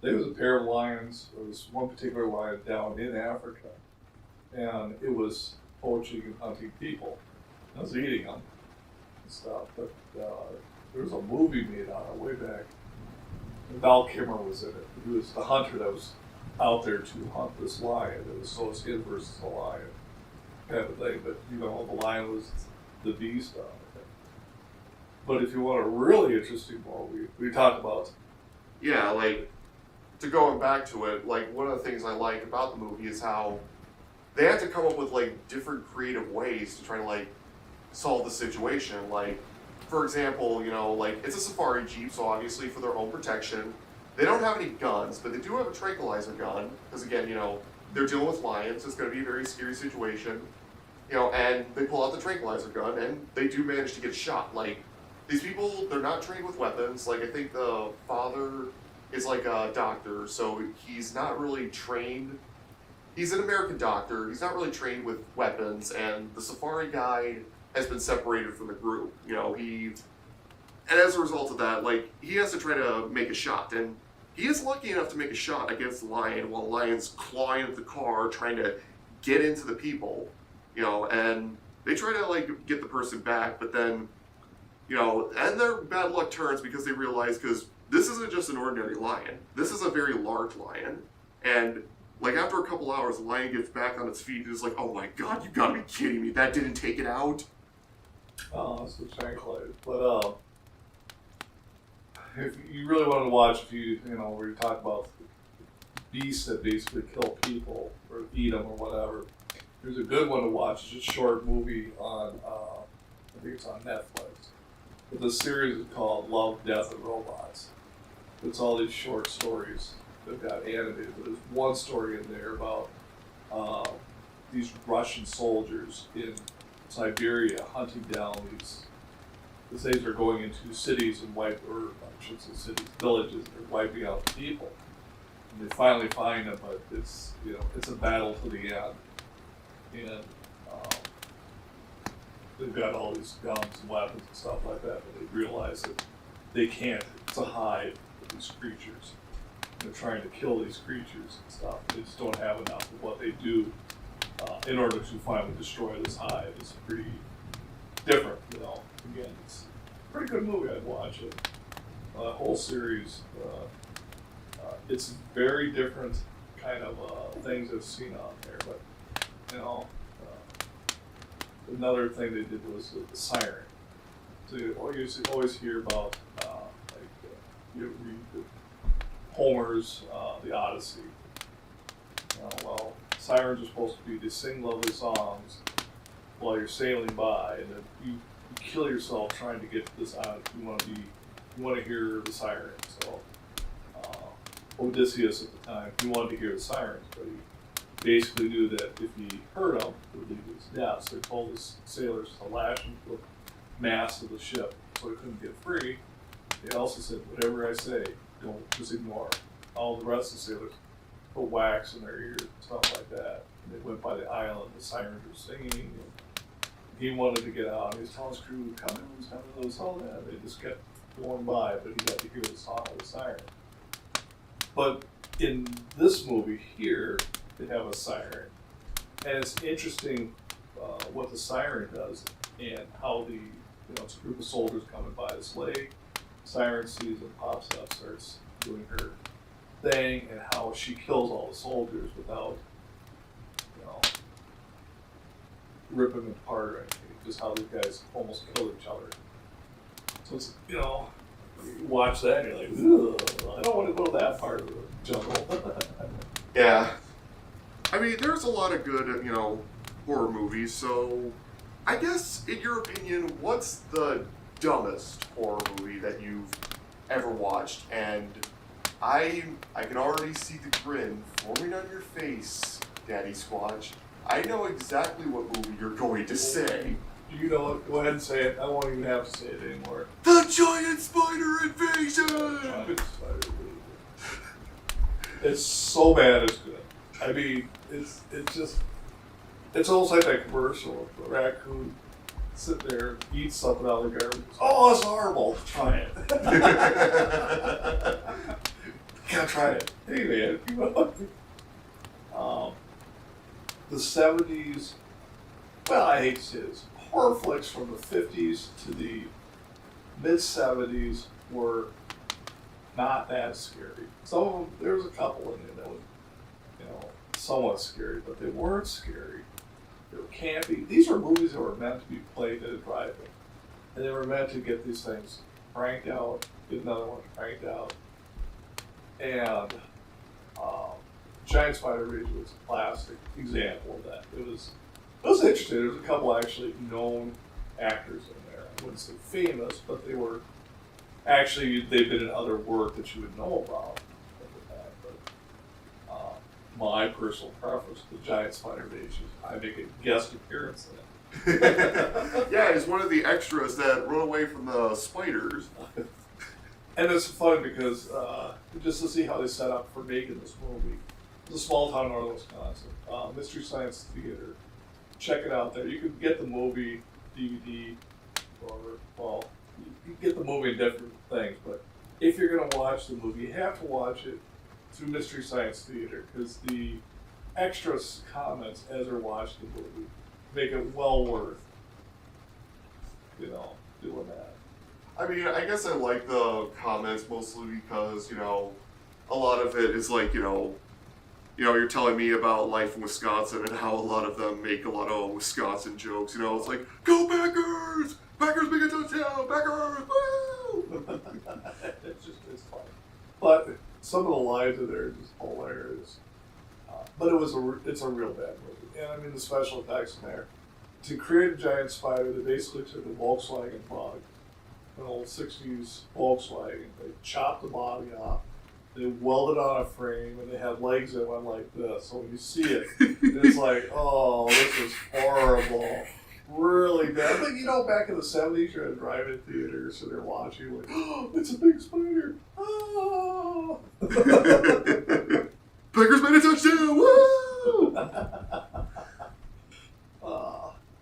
[SPEAKER 4] There was a pair of lions. There was one particular lion down in Africa, and it was poaching and hunting people. It was eating them and stuff. But there was a movie made on it way back. And Val Kilmer was in it. He was the hunter that was out there to hunt this lion. It was so it's him versus the lion kind of thing. But the lion was the beast on it. But if you want a really interesting one, we talked about.
[SPEAKER 3] Yeah, to going back to it, one of the things I like about the movie is how they had to come up with different creative ways to try to solve the situation. For example, it's a safari jeep, so obviously for their own protection, they don't have any guns, but they do have a tranquilizer gun, because again, they're dealing with lions, it's going to be a very scary situation, and they pull out the tranquilizer gun, and they do manage to get shot. These people, they're not trained with weapons. I think the father is a doctor, so he's not really trained. He's an American doctor, he's not really trained with weapons, and the safari guide has been separated from the group. And as a result of that, he has to try to make a shot, and he is lucky enough to make a shot against the lion while the lion's clawing at the car, trying to get into the people, and they try to get the person back, but then, and their bad luck turns because they realize, because this isn't just an ordinary lion, this is a very large lion, and after a couple hours, the lion gets back on its feet and is like, oh my god, you gotta be kidding me, that didn't take it out?
[SPEAKER 4] Oh, that's the tranquilizer. But, if you really want to watch, where you talk about beasts that basically kill people or eat them or whatever, there's a good one to watch. It's a short movie on, I think it's on Netflix. But the series is called Love, Death, and Robots. It's all these short stories that got animated. But there's one story in there about these Russian soldiers in Siberia hunting down these. They're going into cities and villages. They're wiping out the people. And they finally find them, but it's a battle to the end. And they've got all these guns and weapons and stuff like that, but they realize that they can't. It's a hive of these creatures. They're trying to kill these creatures and stuff. They just don't have enough of what they do in order to finally destroy this hive. It's pretty different, you know. Again, it's a pretty good movie. I'd watch it. The whole series, it's very different kind of things I've seen out there. But, you know, another thing they did was the siren. So you always hear about, you read Homer's The Odyssey. Well, sirens are supposed to be to sing lovely songs while you're sailing by, and then you kill yourself trying to get this out. You want to hear the sirens. So Odysseus at the time, he wanted to hear the sirens, but he basically knew that if he heard them, it would lead to his death. So he told his sailors to lash him to the mast of the ship so he couldn't get free. He also said, whatever I say, don't just ignore. All the rest of the sailors put wax in their ears and stuff like that. And they went by the island, the sirens were singing, and he wanted to get out. He was telling his crew, come in, all that. They just kept going by, but he got to hear the song of the siren. But in this movie here, they have a siren. And it's interesting what the siren does and how it's a group of soldiers coming by this lake. Siren sees and pops up, starts doing her thing, and how she kills all the soldiers without, ripping them apart or anything. Just how these guys almost kill each other. So it's, you watch that and you're like, ugh, I don't want to go to that part of the jungle.
[SPEAKER 3] Yeah. I mean, there's a lot of good, horror movies, so I guess, in your opinion, what's the dumbest horror movie that you've ever watched? And I can already see the grin forming on your face, Daddysquatch. I know exactly what movie you're going to say.
[SPEAKER 4] You know what? Go ahead and say it. I won't even have to say it anymore.
[SPEAKER 3] The Giant Spider Invasion!
[SPEAKER 4] Giant Spider Invasion. It's so bad it's good. I mean, it's almost like that commercial of the raccoon sitting there, eats something out of the garbage. Oh, it's horrible. Try it. Gotta try it. Hey, man. The 70s, well, I hate to say this, horror flicks from the 50s to the mid-70s were not that scary. Some of them, there was a couple in there that were, somewhat scary, but they weren't scary. They were campy. These were movies that were meant to be played at a drive-in. And they were meant to get these things cranked out, get another one cranked out. And Giant Spider Invasion was a classic example of that. It was interesting. There was a couple actually known actors in there. I wouldn't say famous, but they were actually, they've been in other work that you would know about at the time. But my personal preference, the Giant Spider Invasion, I make a guest appearance in it.
[SPEAKER 3] Yeah, he's one of the extras that run away from the spiders.
[SPEAKER 4] And it's fun because just to see how they set up for making this movie. It's a small town in northern Wisconsin. Mystery Science Theater. Check it out there. You can get the movie DVD, or, well, you can get the movie in different things, but if you're going to watch the movie, you have to watch it through Mystery Science Theater, because the extras comments as they're watching the movie make it well worth, doing that.
[SPEAKER 3] I mean, I guess I like the comments mostly because, a lot of it is like, you're telling me about life in Wisconsin and how a lot of them make a lot of Wisconsin jokes. It's like, go Packers! Packers make a touchdown! Packers! Woo!
[SPEAKER 4] It's fun. But some of the lines in there are just hilarious. But it's a real bad movie. And I mean, the special effects in there. To create a giant spider, they basically took a Volkswagen bug, an old 60s Volkswagen. They chopped the body off. They welded on a frame, and they had legs that went like this. So when you see it, it's like, oh, this is horrible. Really bad. But back in the 70s, you're at a drive-in theater, so they're watching, like, oh, it's a big spider. Oh.
[SPEAKER 3] Packers made a touchdown! Woo!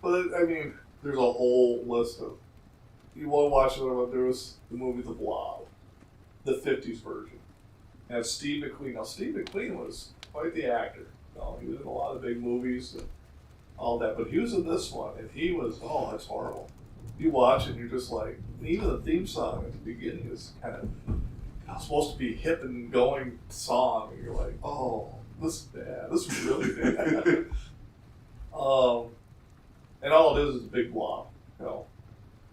[SPEAKER 4] But, I mean, there's a whole list of, you want to watching there was the movie The Blob, the 50s version. And Steve McQueen. Now, Steve McQueen was quite the actor. You know, he was in a lot of big movies and all that, but he was in this one, and he was, oh, that's horrible. You watch it, and you're just like, even the theme song at the beginning is kind of supposed to be hip and going song, and you're like, oh, this is bad. This is really bad. And all it is a big blob. You know,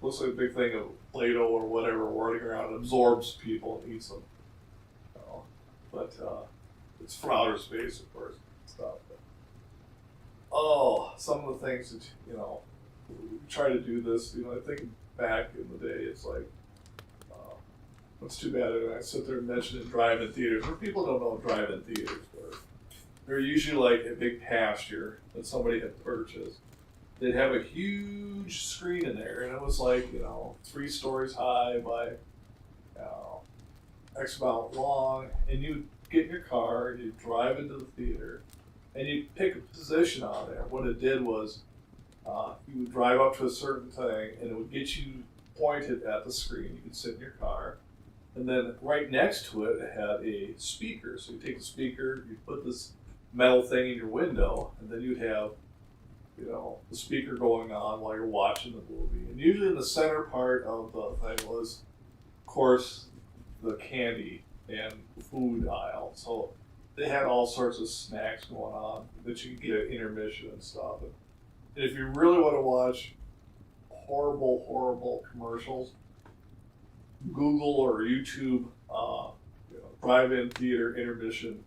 [SPEAKER 4] looks like a big thing of Play-Doh or whatever whirling around, and absorbs people and eats them. You know, but it's from outer space, of course, stuff. But, oh, some of the things that, you know, we try to do this, you know, I think back in the day, it's like, it's too bad I sit there and mention it drive-in theaters, where people don't know what drive-in theaters were. They're usually like a big pasture that somebody had purchased. They'd have a huge screen in there, and it was like, you know, 3 stories high by, you know, X amount long, and you'd get in your car, and you'd drive into the theater, and you'd pick a position on there. What it did was, you would drive up to a certain thing, and it would get you pointed at the screen. You could sit in your car. And then right next to it, it had a speaker. So you take the speaker, you put this metal thing in your window, and then you'd have, you know, the speaker going on while you're watching the movie. And usually in the center part of the thing was, of course, the candy and food aisle. So they had all sorts of snacks going on that you could get at intermission and stuff. And if you really want to watch horrible, horrible commercials, Google or YouTube, you know, drive-in theater intermission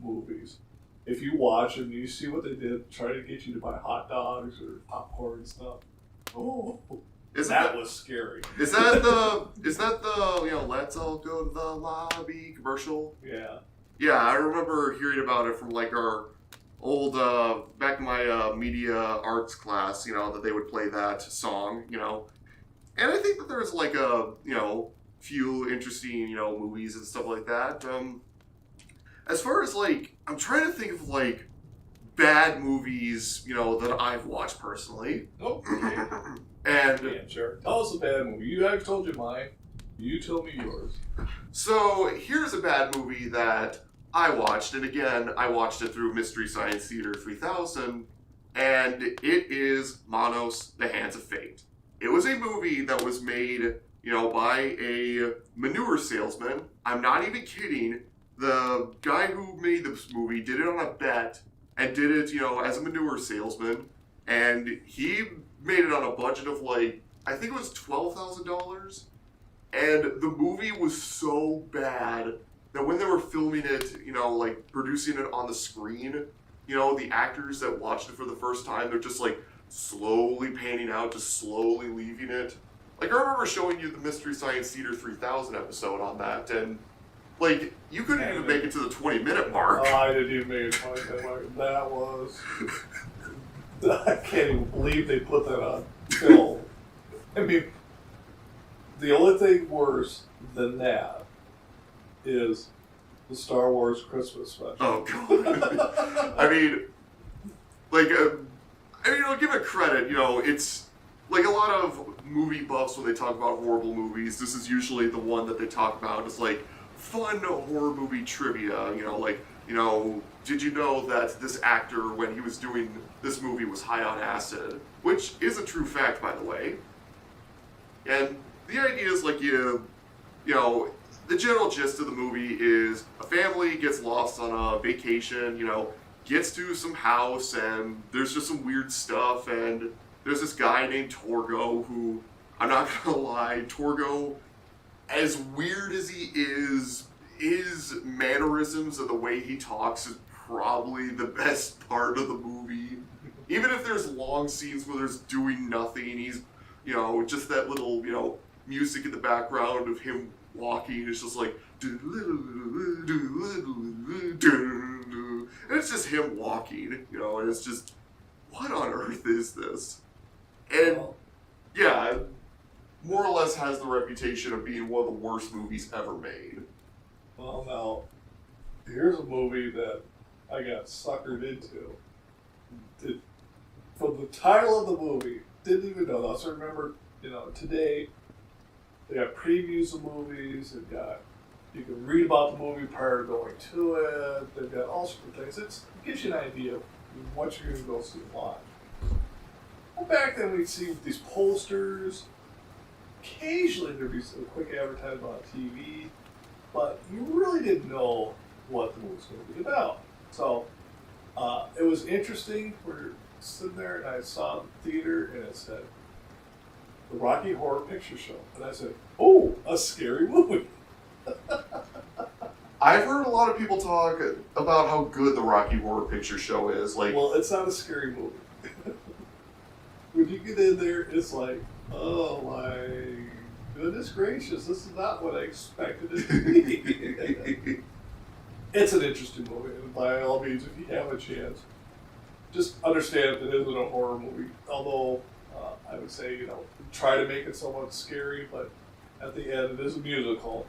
[SPEAKER 4] movies. If you watch them, you see what they did, try to get you to buy hot dogs or popcorn and stuff. Oh, that was scary.
[SPEAKER 3] Is that the you know, let's all go to the lobby commercial?
[SPEAKER 4] Yeah.
[SPEAKER 3] Yeah, I remember hearing about it from like our old back in my media arts class. You know, that they would play that song. You know. And I think that there's like a, you know, few interesting, you know, movies and stuff like that. As far as like, I'm trying to think of like bad movies, you know, that I've watched personally.
[SPEAKER 4] Oh, okay.
[SPEAKER 3] And
[SPEAKER 4] yeah, sure. Tell us a bad movie. I've told you mine. You tell me yours.
[SPEAKER 3] So here's a bad movie that I watched, and again, I watched it through Mystery Science Theater 3000, and it is Manos, The Hands of Fate. It was a movie that was made, you know, by a manure salesman. I'm not even kidding. The guy who made this movie did it on a bet and did it, you know, as a manure salesman. And he made it on a budget of like, I think it was $12,000. And the movie was so bad that when they were filming it, you know, like producing it on the screen, you know, the actors that watched it for the first time, they're just like, slowly panning out, just slowly leaving it. Like, I remember showing you the Mystery Science Theater 3000 episode on that, and, like, you couldn't even make it to the 20-minute mark.
[SPEAKER 4] Oh, I didn't even make it 20-minute mark. That was... I can't even believe they put that on film. I mean, the only thing worse than that is the Star Wars Christmas special.
[SPEAKER 3] Oh, God. I mean, like... I mean, I'll give it credit, you know, it's like a lot of movie buffs when they talk about horrible movies, this is usually the one that they talk about as like fun horror movie trivia, you know, like, you know, did you know that this actor, when he was doing this movie, was high on acid? Which is a true fact, by the way. And the idea is like, you know, the general gist of the movie is a family gets lost on a vacation, you know, gets to some house, and there's just some weird stuff, and there's this guy named Torgo who, I'm not gonna lie, Torgo, as weird as he is, his mannerisms and the way he talks is probably the best part of the movie. Even if there's long scenes where there's doing nothing, he's, you know, just that little, you know, music in the background of him walking, it's just like, and it's just him walking, you know, and it's just, what on earth is this? And, yeah, more or less has the reputation of being one of the worst movies ever made.
[SPEAKER 4] Well, now, here's a movie that I got suckered into. From the title of the movie, didn't even know that. So I remember, you know, today, They got previews of movies. They've got, you can read about the movie prior to going to it. They've got all sorts of things. It gives you an idea of what you're going to go see and watch. Well, back then we'd see these posters. Occasionally there'd be a quick advertisement on TV, but you really didn't know what the movie was going to be about. So it was interesting. We're sitting there and I saw the theater and it said, the Rocky Horror Picture Show. And I said, oh, a scary movie.
[SPEAKER 3] I've heard a lot of people talk about how good the Rocky Horror Picture Show is. Like,
[SPEAKER 4] well, it's not a scary movie. When you get in there, it's like, oh my goodness gracious, this is not what I expected it to be. It's an interesting movie, and by all means, if you have a chance, just understand that it isn't a horror movie. Although, I would say, try to make it somewhat scary, but at the end, it is a musical.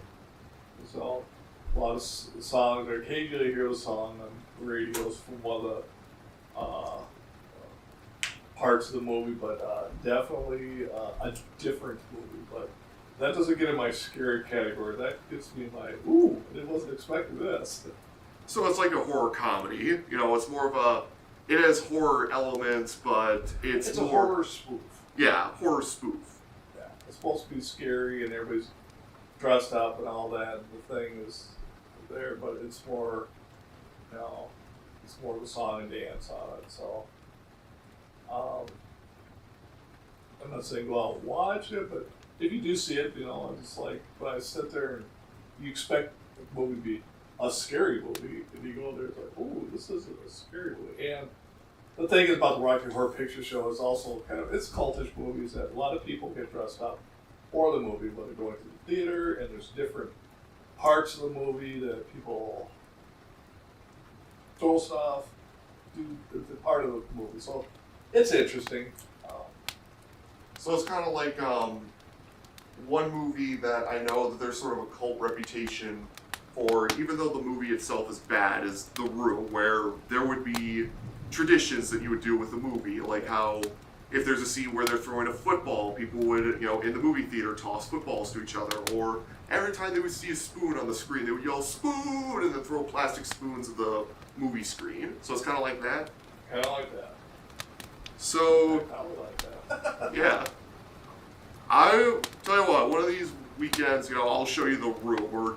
[SPEAKER 4] So, a lot of songs, or occasionally you hear a song on radios from one of the parts of the movie, but definitely a different movie. But that doesn't get in my scary category. That gets me in my, ooh, I wasn't expecting this.
[SPEAKER 3] so it's like a horror comedy. It's more of a, it has horror elements, but it's
[SPEAKER 4] a
[SPEAKER 3] more,
[SPEAKER 4] horror spoof.
[SPEAKER 3] Yeah, horror spoof.
[SPEAKER 4] Yeah, it's supposed to be scary and everybody's dressed up and all that. And the thing is there, but it's more, it's more of a song and dance on it. So, I'm not saying go out and watch it, but if you do see it, I'm just like, when I sit there and you expect the movie to be a scary movie, and you go there, it's like, oh, this isn't a scary movie. And the thing about the Rocky Horror Picture Show is also it's cultish movies that a lot of people get dressed up for the movie when they're going to the theater, and there's different parts of the movie that people throw stuff, do the part of the movie. So it's interesting.
[SPEAKER 3] So it's kind of like one movie that I know that there's sort of a cult reputation for, even though the movie itself is bad, is The Room, where there would be traditions that you would do with the movie, like how if there's a scene where they're throwing a football, people would, in the movie theater, toss footballs to each other, or every time they would see a spoon on the screen, they would yell, spoon, and then throw plastic spoons at the movie screen. So it's kind of like that.
[SPEAKER 4] Kind of like that.
[SPEAKER 3] So,
[SPEAKER 4] I would like that.
[SPEAKER 3] yeah. I tell you what, one of these weekends, I'll show you The Room. Or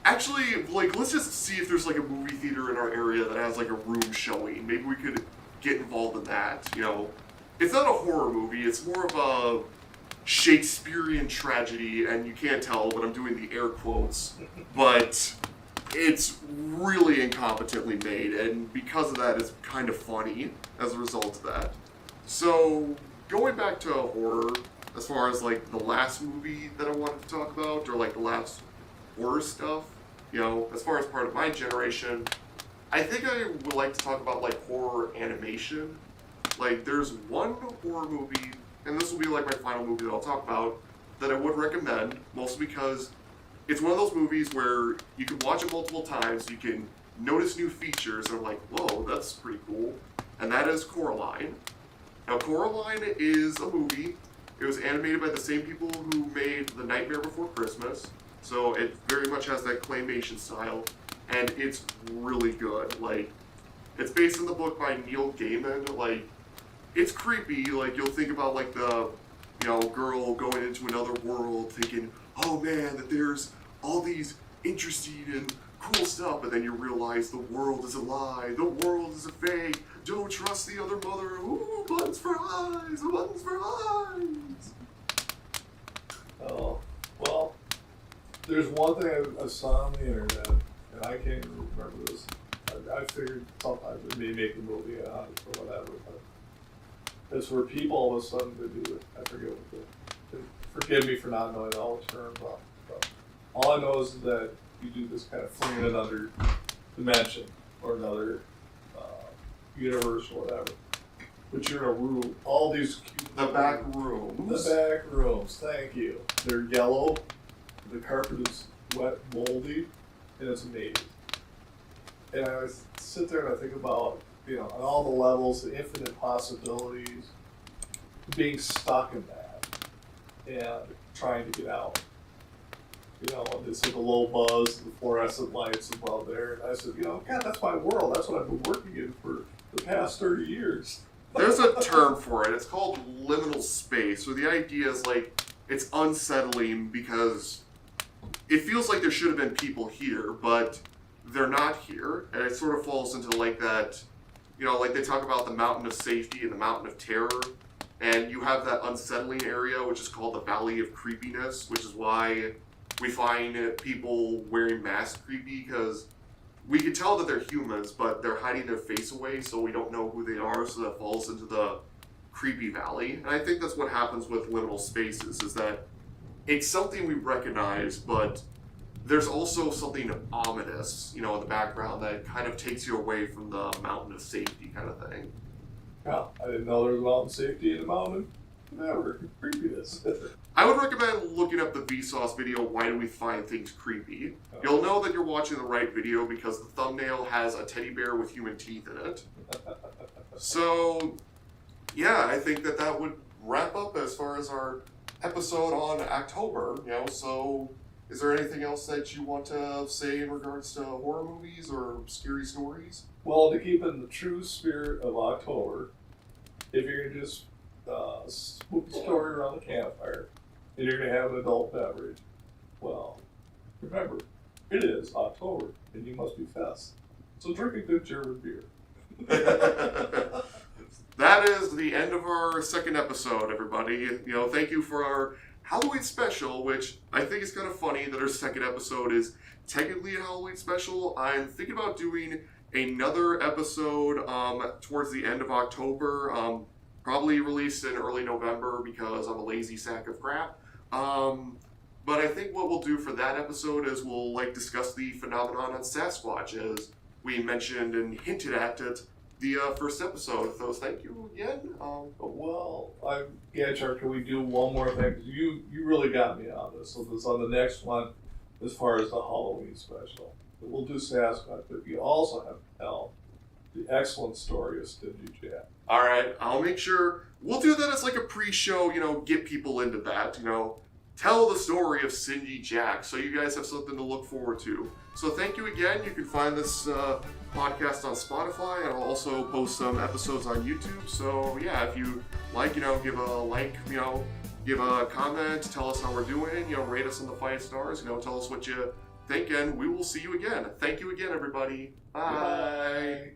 [SPEAKER 3] actually, let's just see if there's like a movie theater in our area that has like a Room showing. Maybe we could get involved in that. It's not a horror movie. It's more of a Shakespearean tragedy, and you can't tell, but I'm doing the air quotes. But it's really incompetently made, and because of that, it's kind of funny as a result of that. So, going back to horror, as far as like the last movie that I wanted to talk about, or like the last horror stuff, as far as part of my generation, I think I would like to talk about like horror animation. Like, there's one horror movie, and this will be like my final movie that I'll talk about, that I would recommend, mostly because it's one of those movies where you can watch it multiple times, you can notice new features, and I'm like, whoa, that's pretty cool. And that is Coraline. Now, Coraline is a movie. It was animated by the same people who made The Nightmare Before Christmas, so it very much has that claymation style, and it's really good. Like, it's based on the book by Neil Gaiman. Like, it's creepy. Like, you'll think about like the, girl going into another world, thinking, oh man, that there's all these interesting and cool stuff, but then you realize the world is a lie, the world is a fake, don't trust the other mother, ooh, buttons for eyes, buttons for eyes.
[SPEAKER 4] Oh, well, there's one thing I saw on the internet, and I can't even remember this. I figured sometimes they may make a movie out of it or whatever, but it's where people all of a sudden they do it. I forget what forgive me for not knowing all the terms, but all I know is that you do this kind of fling in another dimension or another universe or whatever. But you're in a room, all these
[SPEAKER 3] The back rooms.
[SPEAKER 4] The back rooms, thank you. They're yellow, the carpet is wet, moldy, and it's amazing. And I sit there and I think about, on all the levels, the infinite possibilities, being stuck in that. And trying to get out. You know, and it's like a low buzz, the fluorescent lights above there. And I said, you know, God, that's my world. That's what I've been working in for the past 30 years.
[SPEAKER 3] There's a term for it. It's called liminal space. So the idea is like it's unsettling because it feels like there should have been people here, but they're not here. And it sort of falls into like that, you know, like they talk about the mountain of safety and the mountain of terror. And you have that unsettling area, which is called the valley of creepiness, which is why we find people wearing masks creepy, because we can tell that they're humans, but they're hiding their face away, so we don't know who they are, so that falls into the creepy valley. And I think that's what happens with liminal spaces, is that it's something we recognize, but there's also something ominous, you know, in the background that kind of takes you away from the mountain of safety kind of thing.
[SPEAKER 4] Yeah, I didn't know there was a mountain safety in the mountain. Never. Creepiness.
[SPEAKER 3] I would recommend looking up the Vsauce video, Why Do We Find Things Creepy? You'll know that you're watching the right video because the thumbnail has a teddy bear with human teeth in it. So, yeah, I think that that would wrap up as far as our episode on October. You know, so is there anything else that you want to say in regards to horror movies or scary stories?
[SPEAKER 4] Well, to keep in the true spirit of October, if you're going to just spooky story around the campfire, and you're going to have an adult beverage, well, remember, it is October, and you must be festive. So drink a good German beer.
[SPEAKER 3] That is the end of our second episode, everybody. You know, thank you for our Halloween special, which I think is kind of funny that our second episode is technically a Halloween special. I'm thinking about doing another episode towards the end of October, probably released in early November because I'm a lazy sack of crap. But I think what we'll do for that episode is we'll discuss the phenomenon on Sasquatch, as we mentioned and hinted at it the first episode. So thank you again.
[SPEAKER 4] Well, Ghantt Chart, can we do one more thing? 'Cause you really got me on this. So this on the next one, as far as the Halloween special. But we'll do Sasquatch, but you also have to tell the excellent story of Stingy Jack.
[SPEAKER 3] All right, I'll make sure. We'll do that as like a pre-show, you know, get people into that, you know. Tell the story of Stingy Jack, so you guys have something to look forward to. So thank you again. You can find this podcast on Spotify, and I'll also post some episodes on YouTube. So yeah, if you like, you know, give a like, you know, give a comment, tell us how we're doing, you know, rate us on the 5 stars, you know, tell us what you think, and we will see you again. Thank you again, everybody. Bye.
[SPEAKER 4] Bye.